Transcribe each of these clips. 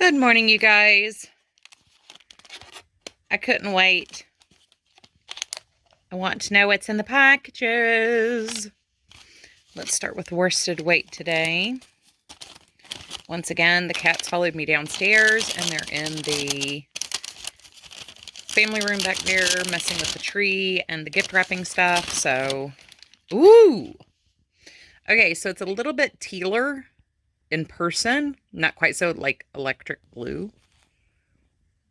Good morning, you guys. I couldn't wait. I want to know what's in the packages. Let's start with worsted weight today. Once again, the cats followed me downstairs and they're in the family room back there messing with the tree and the gift wrapping stuff. So, ooh. Okay, so it's a little bit tealer in person. Not quite so like electric blue.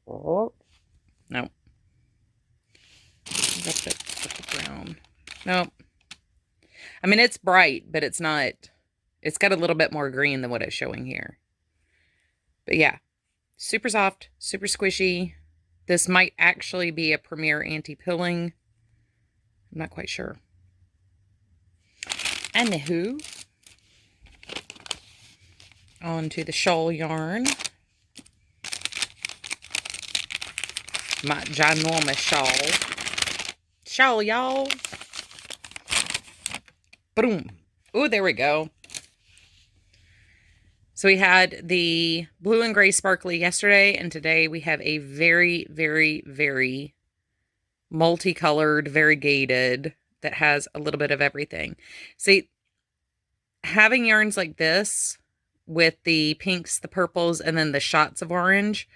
Oh. No. That's the brown. Nope. I mean, it's bright, but it's not. It's got a little bit more green than what it's showing here. But yeah, super soft, super squishy. This might actually be a Premier anti-pilling. I'm not quite sure. Anyhoo. On to the shawl yarn. My ginormous shawl. Shawl, y'all. Boom. Oh, there we go. So we had the blue and gray sparkly yesterday, and today we have a very, very, very multicolored, variegated that has a little bit of everything. See, having yarns like this with the pinks, the purples, and then the shots of orange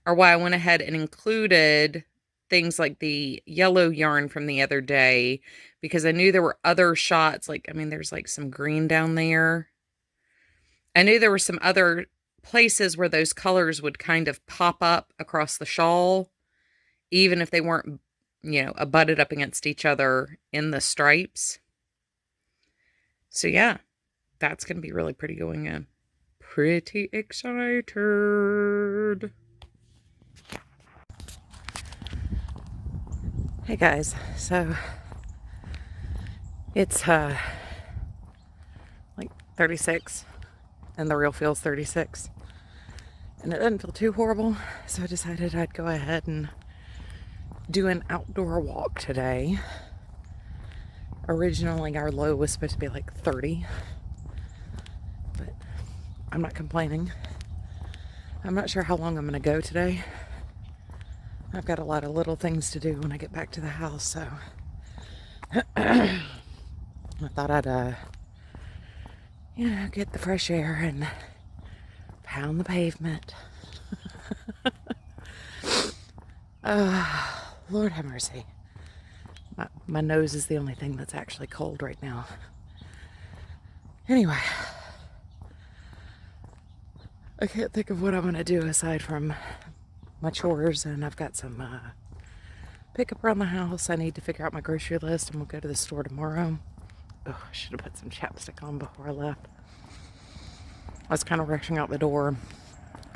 are why I went ahead and included things like the yellow yarn from the other day, because I knew there were other shots. Like, I mean, there's like some green down there. I knew there were some other places where those colors would kind of pop up across the shawl, even if they weren't, you know, abutted up against each other in the stripes. So yeah, that's going to be really pretty going in. Pretty excited. Hey guys, so it's like 36 and the real feels 36 and it doesn't feel too horrible, so I decided I'd go ahead and do an outdoor walk today. Originally our low was supposed to be like 30, but I'm not complaining. I'm not sure how long I'm going to go today. I've got a lot of little things to do when I get back to the house, so I thought I'd, you know, get the fresh air and pound the pavement. Lord have mercy. My nose is the only thing that's actually cold right now. Anyway, I can't think of what I'm going to do aside from my chores, and I've got some pickup around the house. I need to figure out my grocery list, and we'll go to the store tomorrow. Oh, I should have put some chapstick on before I left. I was kind of rushing out the door.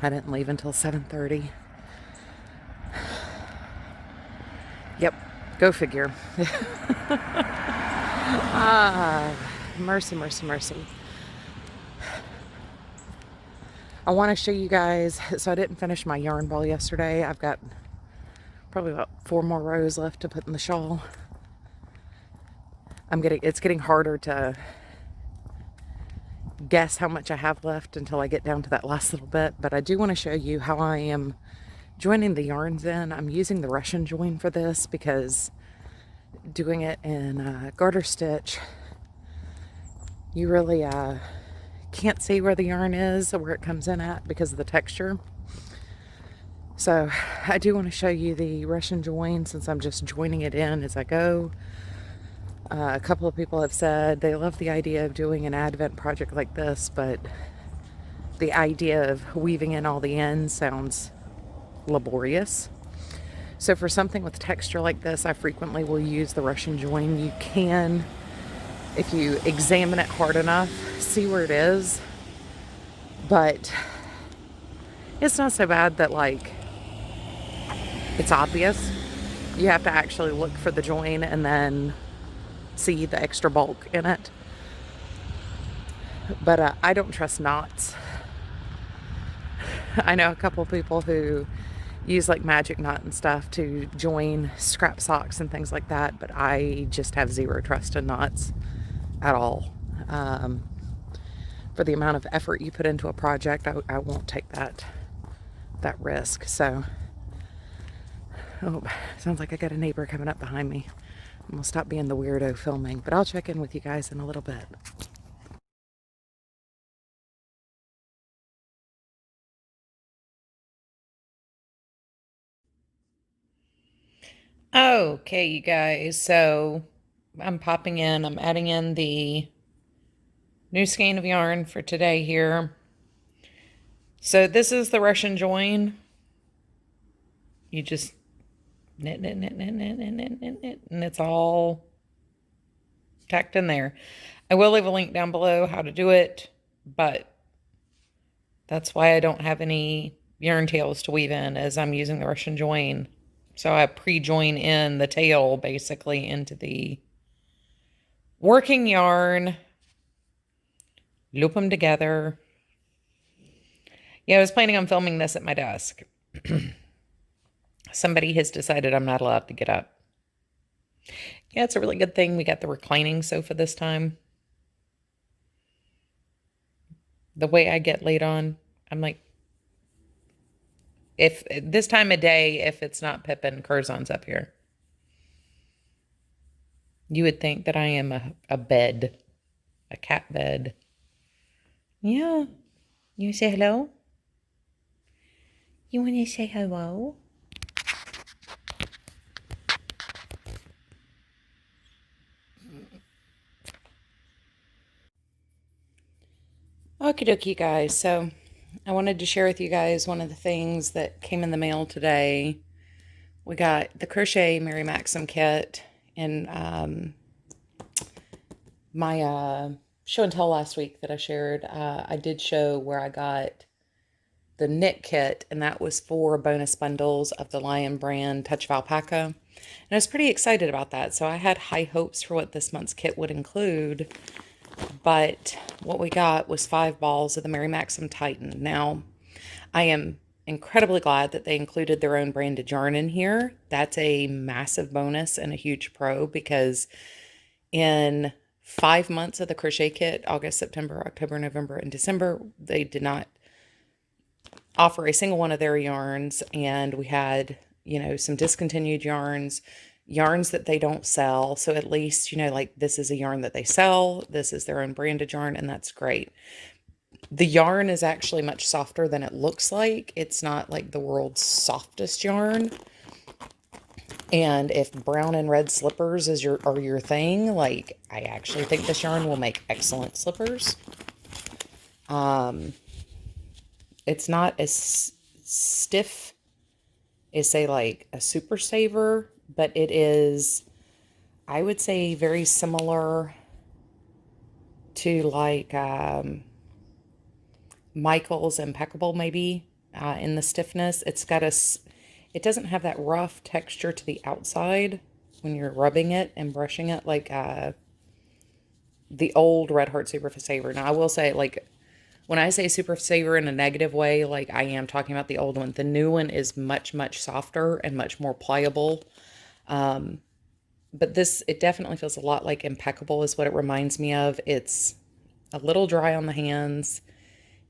I didn't leave until 7:30. Yep, go figure. Mercy, mercy, mercy. I want to show you guys, so I didn't finish my yarn ball yesterday. I've got probably about 4 more rows left to put in the shawl. It's getting harder to guess how much I have left until I get down to that last little bit, but I do want to show you how I am joining the yarns in. I'm using the Russian join for this because doing it in garter stitch, you really can't see where the yarn is or where it comes in at because of the texture. So I do want to show you the Russian join since I'm just joining it in as I go. A couple of people have said they love the idea of doing an Advent project like this, but the idea of weaving in all the ends sounds laborious. So for something with texture like this, I frequently will use the Russian join. You can, if you examine it hard enough, see where it is, but it's not so bad that like it's obvious. You have to actually look for the join and then see the extra bulk in it. But I don't trust knots. I know a couple people who use like magic knot and stuff to join scrap socks and things like that, but I just have zero trust in knots at all. For the amount of effort you put into a project, I won't take that that risk. So, oh, sounds like I got a neighbor coming up behind me. I'm gonna stop being the weirdo filming, but I'll check in with you guys in a little bit. Okay, you guys, so I'm popping in, I'm adding in the new skein of yarn for today here. So this is the Russian join. You just knit, knit, knit, knit, knit, knit, knit, knit, knit, and it's all tacked in there. I will leave a link down below how to do it, but that's why I don't have any yarn tails to weave in, as I'm using the Russian join. So I pre-join in the tail basically into the working yarn, loop them together. Yeah, I was planning on filming this at my desk. Somebody has decided I'm not allowed to get up. Yeah, it's a really good thing we got the reclining sofa this time. The way I get laid on, I'm like, if this time of day, if it's not Pippin, Curzon's up here. You would think that I am a bed, a cat bed. Yeah. You say hello? You want to say hello? Okie dokie, guys. So I wanted to share with you guys one of the things that came in the mail today. We got the Crochet Mary Maxim kit, and my show and tell last week that I shared, I did show where I got the knit kit, and that was 4 bonus bundles of the Lion brand Touch of Alpaca. And I was pretty excited about that, so I had high hopes for what this month's kit would include. But what we got was 5 balls of the Mary Maxim Titan. Now, I am incredibly glad that they included their own branded yarn in here. That's a massive bonus and a huge pro, because in 5 months of the crochet kit, August, September, October, November, and December, they did not offer a single one of their yarns. And we had, you know, some discontinued yarns that they don't sell. So at least, you know, like, this is a yarn that they sell. This is their own branded yarn, and that's great. The yarn is actually much softer than it looks like. It's not like the world's softest yarn. And if brown and red slippers are your thing, like, I actually think this yarn will make excellent slippers. It's not as stiff as, say, like a Super Saver, but it is, I would say, very similar to like Michael's Impeccable, maybe, in the stiffness. It doesn't have that rough texture to the outside when you're rubbing it and brushing it like the old Red Heart Super Saver. Now, I will say, like, when I say Super Saver in a negative way, like, I am talking about the old one. The new one is much, much softer and much more pliable. But this, it definitely feels a lot like Impeccable is what it reminds me of. It's a little dry on the hands.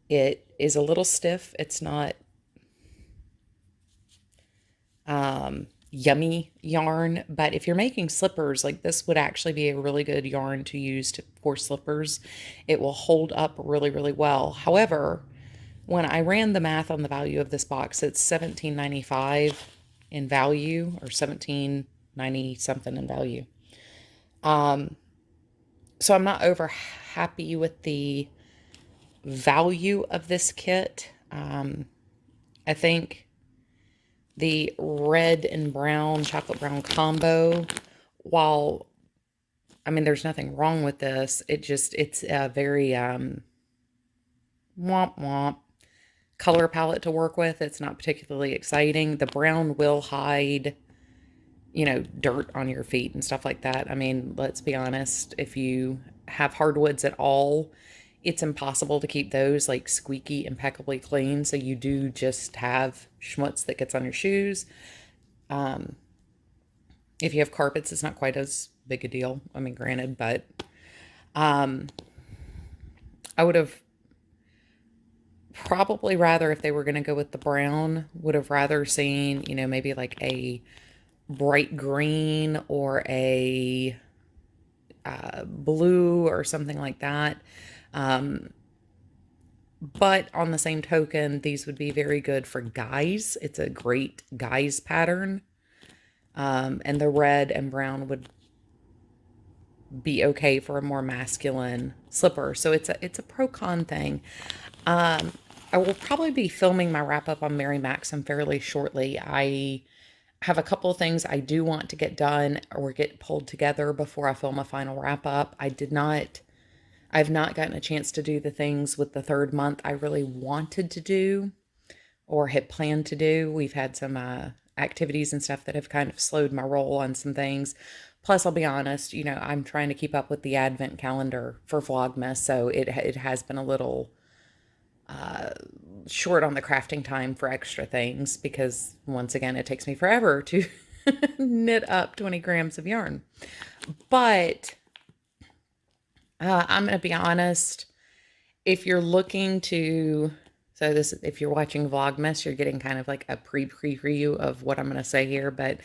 It is a little stiff. It's not yummy yarn, but if you're making slippers, like, this would actually be a really good yarn to use for slippers. It will hold up really, really well. However, when I ran the math on the value of this box, it's $17.95 in value, or $17.90 something in value. So I'm not over happy with the value of this kit. I think the red and brown, chocolate brown combo, while, I mean, there's nothing wrong with this, it's a very womp womp color palette to work with. It's not particularly exciting. The brown will hide, you know, dirt on your feet and stuff like that. I mean, let's be honest, if you have hardwoods at all, it's impossible to keep those like squeaky, impeccably clean. So you do just have schmutz that gets on your shoes. If you have carpets, it's not quite as big a deal. I mean, granted, but I would have probably rather, if they were going to go with the brown, would have rather seen, you know, maybe like a bright green or a blue or something like that. But on the same token, these would be very good for guys. It's a great guys pattern. And the red and brown would be okay for a more masculine slipper. So it's a pro-con thing. I will probably be filming my wrap-up on Mary Maxim fairly shortly. I have a couple of things I do want to get done or get pulled together before I film a final wrap-up. I've not gotten a chance to do the things with the third month I really wanted to do or had planned to do. We've had some activities and stuff that have kind of slowed my roll on some things. Plus, I'll be honest, you know, I'm trying to keep up with the advent calendar for Vlogmas, so it has been a little short on the crafting time for extra things because, once again, it takes me forever to knit up 20 grams of yarn. But I'm going to be honest, if you're looking to, so this, if you're watching Vlogmas, you're getting kind of like a preview of what I'm going to say here. But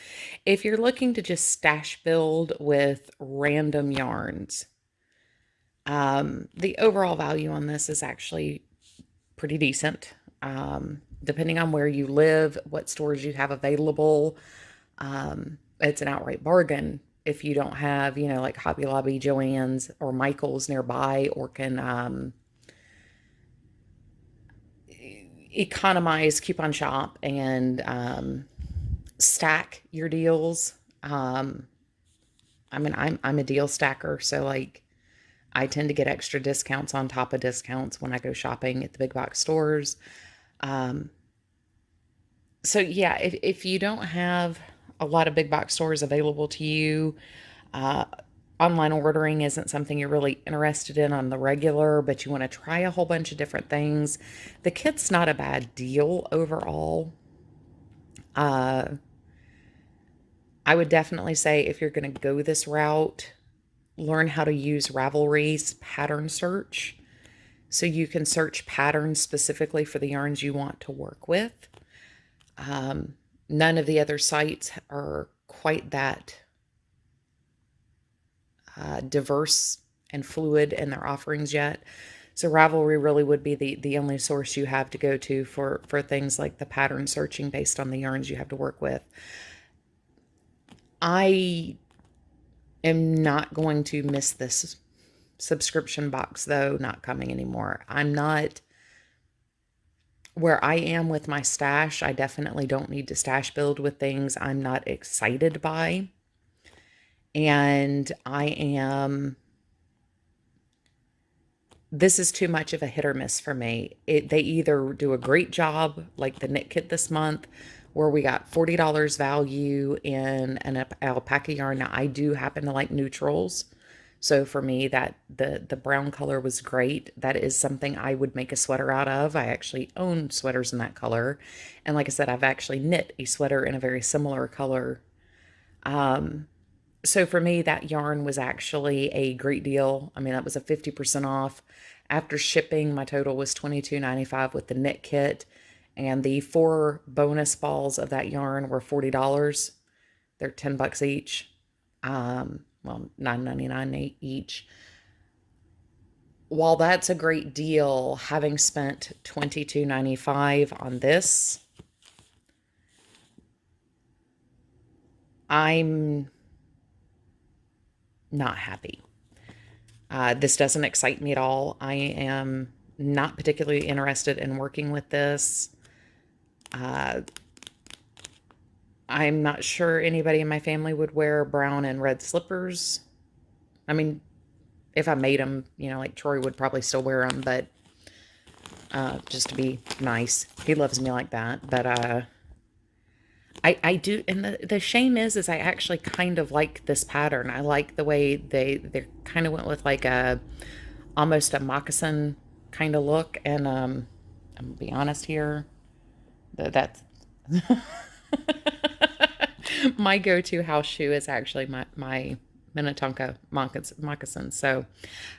if you're looking to just stash build with random yarns, the overall value on this is actually pretty decent. Depending on where you live, what stores you have available, it's an outright bargain. If you don't have, you know, like Hobby Lobby, Joann's, or Michael's nearby, or can economize, coupon shop, and stack your deals. I mean, I'm a deal stacker, so like I tend to get extra discounts on top of discounts when I go shopping at the big box stores. So yeah, if you don't have a lot of big box stores available to you, online ordering isn't something you're really interested in on the regular, but you want to try a whole bunch of different things, the kit's not a bad deal overall. I would definitely say if you're going to go this route, learn how to use Ravelry's pattern search so you can search patterns specifically for the yarns you want to work with. None of the other sites are quite that diverse and fluid in their offerings yet. So Ravelry really would be the only source you have to go to for things like the pattern searching based on the yarns you have to work with. I am not going to miss this subscription box, though, not coming anymore. I'm not where I am with my stash. I definitely don't need to stash build with things I'm not excited by. And this is too much of a hit or miss for me. They either do a great job, like the knit kit this month, where we got $40 value in an alpaca yarn. Now, I do happen to like neutrals. So for me, that the brown color was great. That is something I would make a sweater out of. I actually own sweaters in that color. And like I said, I've actually knit a sweater in a very similar color. So for me, that yarn was actually a great deal. I mean, that was a 50% off. After shipping, my total was $22.95 with the knit kit. And the 4 bonus balls of that yarn were $40. They're $10 each. Well, $9.99 each. While that's a great deal, having spent $22.95 on this, I'm not happy. This doesn't excite me at all. I am not particularly interested in working with this. I'm not sure anybody in my family would wear brown and red slippers. I mean, if I made them, you know, like Troy would probably still wear them, but just to be nice. He loves me like that. But I do, and the shame is I actually kind of like this pattern. I like the way they kind of went with like almost a moccasin kind of look. And I'm gonna be honest here, that's my go-to house shoe is actually my Minnetonka moccasin. So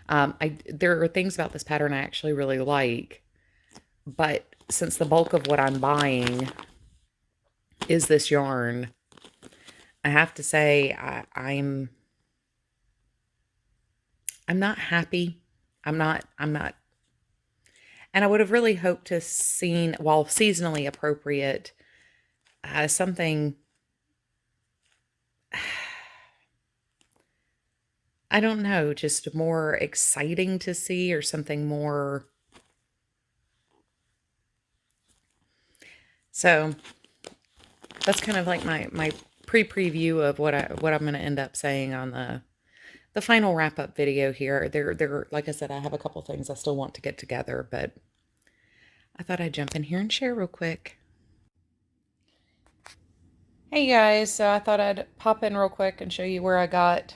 there are things about this pattern I actually really like. But since the bulk of what I'm buying is this yarn, I have to say I'm not happy. I'm not, and I would have really hoped to seen, while seasonally appropriate, something, I don't know, just more exciting to see, or something more. So that's kind of like my pre-preview of what I'm going to end up saying on the final wrap-up video here. There, like I said, I have a couple things I still want to get together, but I thought I'd jump in here and share real quick. Hey guys, so I thought I'd pop in real quick and show you where I got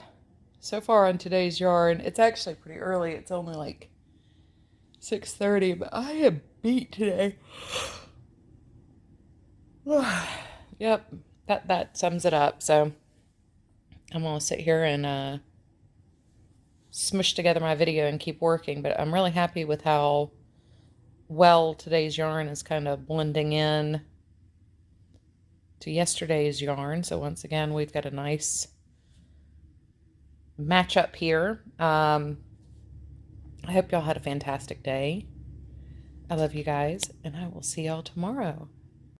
so far on today's yarn. It's actually pretty early. It's only like 6:30, but I am beat today. Yep, that sums it up. So I'm gonna sit here and smush together my video and keep working, but I'm really happy with how well today's yarn is kind of blending in to yesterday's yarn. So once again, we've got a nice match up here. I hope y'all had a fantastic day. I love you guys, and I will see y'all tomorrow.